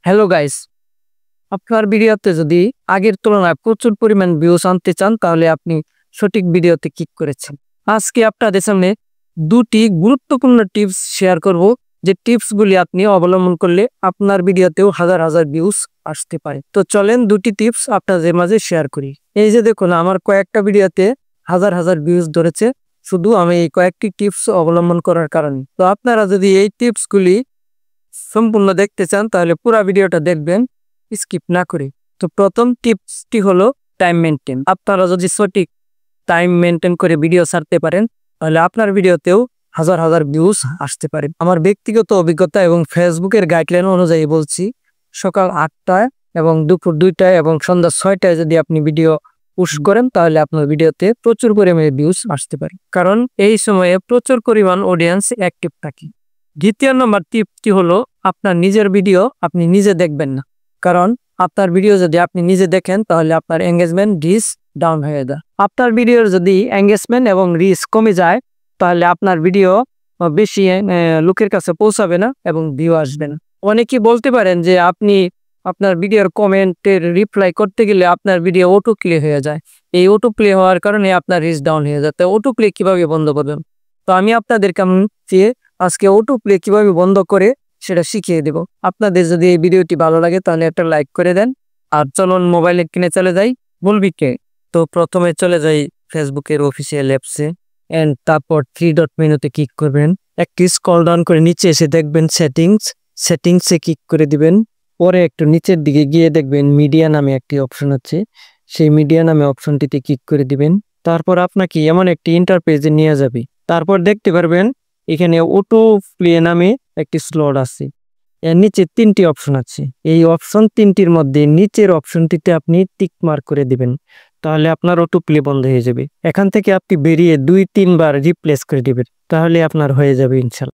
Hello guys, আপনার ভিডিওতে যদি আগের তুলনায় প্রচুর পরিমাণ ভিউজ আনতে চান তাহলে আপনি সঠিক ভিডিওতে ক্লিক করেছেন। আজকে আপনাদের সামনে দুটি গুরুত্বপূর্ণ টিপস শেয়ার করব, যে টিপসগুলি আপনি অবলম্বন করলে আপনার ভিডিওতেও হাজার হাজার ভিউজ আসতে পারে। তো চলেন দুটি টিপস আপনাদের মাঝে শেয়ার করি। এই যে দেখুন, আমার কয়েকটা ভিডিওতে হাজার হাজার ভিউজ ধরেছে শুধু আমি এই কয়েকটি টিপস অবলম্বন করার কারণে। তো আপনারা যদি এই টিপসগুলি সম্পূর্ণ দেখতে চান তাহলে পুরো ভিডিওটা দেখবেন স্কিপ না করে। তো প্রথম টিপসটি হলো টাইম মেনটেন। আপনারা যদি সঠিক টাইম মেনটেন করে ভিডিও ছাড়তে পারেন তাহলে আপনার ভিডিওতেও হাজার হাজার ভিউজ আসতে পারে। আমার ব্যক্তিগত অভিজ্ঞতা এবং ফেসবুকের গাইডলাইন অনুযায়ী বলছি, সকাল 8টায় এবং দুপুর 2টায় এবং সন্ধ্যা 6টায় যদি আপনি ভিডিও পোস্ট করেন তাহলে আপনার ভিডিওতে প্রচুর পরিমাণে ভিউজ আসতে পারে, কারণ এই সময়ে প্রচুর পরিমাণ অডিয়েন্স অ্যাক্টিভ থাকে। দ্বিতীয় নম্বর টিপটি হলো, আপনার নিজের ভিডিও আপনি নিজে দেখবেন না, কারণ আপনার ভিডিও যদি আপনি নিজে দেখেন তাহলে আপনার এঙ্গেজমেন্ট রিচ ডাউন হয়ে যায়। আপনার ভিডিওর যদি এঙ্গেজমেন্ট এবং রিচ কমে যায় তাহলে আপনার ভিডিও বেশি লোকের কাছে পৌঁছাবে না এবং ভিউ আসবে না। অনেকেই বলতে পারেন যে আপনি আপনার ভিডিওর কমেন্টের রিপ্লাই করতে গেলে আপনার ভিডিও অটো প্লে হয়ে যায়। এই অটো প্লে হওয়ার কারণে আপনার রিচ ডাউন হয়ে যায়। তো অটো প্লে কিভাবে বন্ধ করবেন? তো আমি আপনাদেরকে আজকে অটো প্লে কিভাবে বন্ধ করে সেটা শিখিয়ে দেব। আপনাদের যদি এই ভিডিওটি ভালো লাগে তাহলে একটা লাইক করে দেন। আর চলুন মোবাইলে কিনে চলে যাই বলবি কে। তো প্রথমে চলে যাই ফেসবুকের অফিসিয়াল অ্যাপসে, এন্ড তারপর 3 ডট মেনুতে ক্লিক করবেন। একটি স্ক্রল ডাউন করে নিচে এসে দেখবেন সেটিংসে ক্লিক করে দিবেন। পরে একটু নিচের দিকে গিয়ে দেখবেন মিডিয়া নামে একটি অপশন আছে, সেই মিডিয়া নামে অপশনটিতে ক্লিক করে দিবেন। তারপর আপনাকে এমন একটি ইন্টারপেজে নিয়ে যাবে। তারপর দেখতে পারবেন এখানে অটো প্লে নামে একটি স্লট আছে, এর নিচে 3টি অপশন আছে। এই অপশন 3টির মধ্যে নিচের অপশনটিতে আপনি টিক মার্ক করে দিবেন, তাহলে আপনার অটো প্লে বন্ধ হয়ে যাবে। এখান থেকে আপনি বেরিয়ে 2-3 বার রিপ্লেস করে দিবেন, তাহলে আপনার হয়ে যাবে ইনশাল্লাহ।